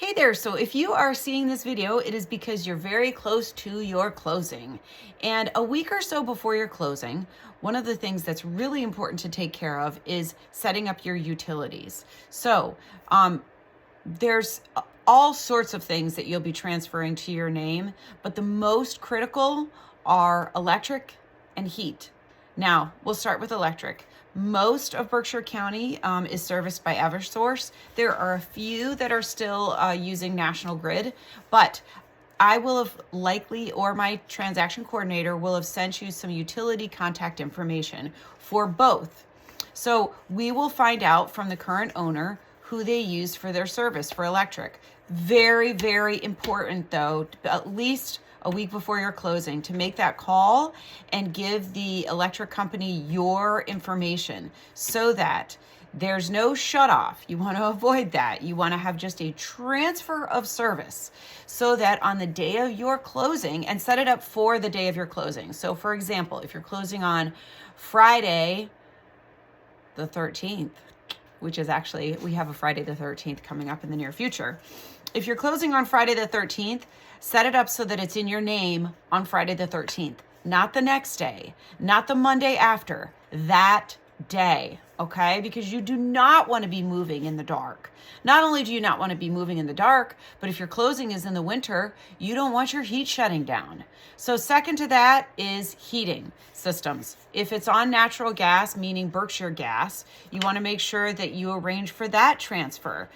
Hey there, so if you are seeing this video, it is because you're very close to your closing. And a week or so before your closing, one of the things that's really important to take care of is setting up your utilities. There's all sorts of things that you'll be transferring to your name, but the most critical are electric and heat. Now, we'll start with electric. Most of Berkshire County is serviced by Eversource. There are a few that are still using National Grid, but I will have likely, or my transaction coordinator will have sent you some utility contact information for both. So we will find out from the current owner who they use for their service for electric. Very, very important though, at least a week before your closing, to make that call and give the electric company your information so that there's no shut off. You want to avoid that. You want to have just a transfer of service so that on the day of your closing, and set it up for the day of your closing. So for example, if you're closing on Friday the 13th, which is actually, we have a Friday the 13th coming up in the near future. If you're closing on Friday the 13th, set it up so that it's in your name on Friday the 13th, not the next day, not the Monday after, that day, okay? Because you do not want to be moving in the dark. Not only do you not want to be moving in the dark, but if your closing is in the winter, you don't want your heat shutting down. So second to that is heating systems. If it's on natural gas, meaning Berkshire Gas, you want to make sure that you arrange for that transfer.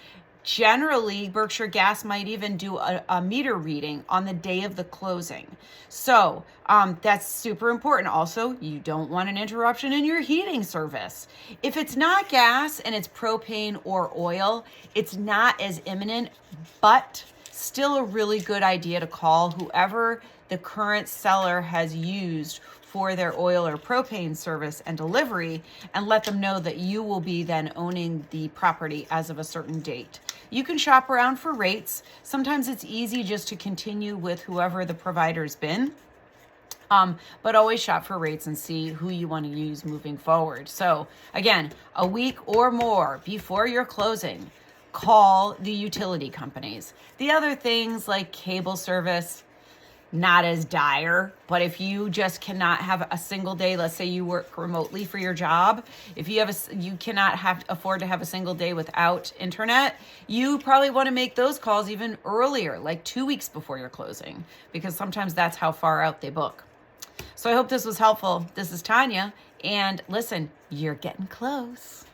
Generally, Berkshire Gas might even do a meter reading on the day of the closing. So that's super important. Also, you don't want an interruption in your heating service. If it's not gas and it's propane or oil, it's not as imminent, but still a really good idea to call whoever the current seller has used for their oil or propane service and delivery, and let them know that you will be then owning the property as of a certain date. You can shop around for rates. Sometimes it's easy just to continue with whoever the provider's been. But always shop for rates and see who you want to use moving forward. So again, a week or more before your closing, call the utility companies. The other things like cable service, not as dire, but if you just cannot have a single day, let's say you work remotely for your job, if you cannot afford to have a single day without internet, you probably want to make those calls even earlier, like 2 weeks before your closing, because sometimes that's how far out they book. So I hope this was helpful. This is Tanya, and listen, you're getting close.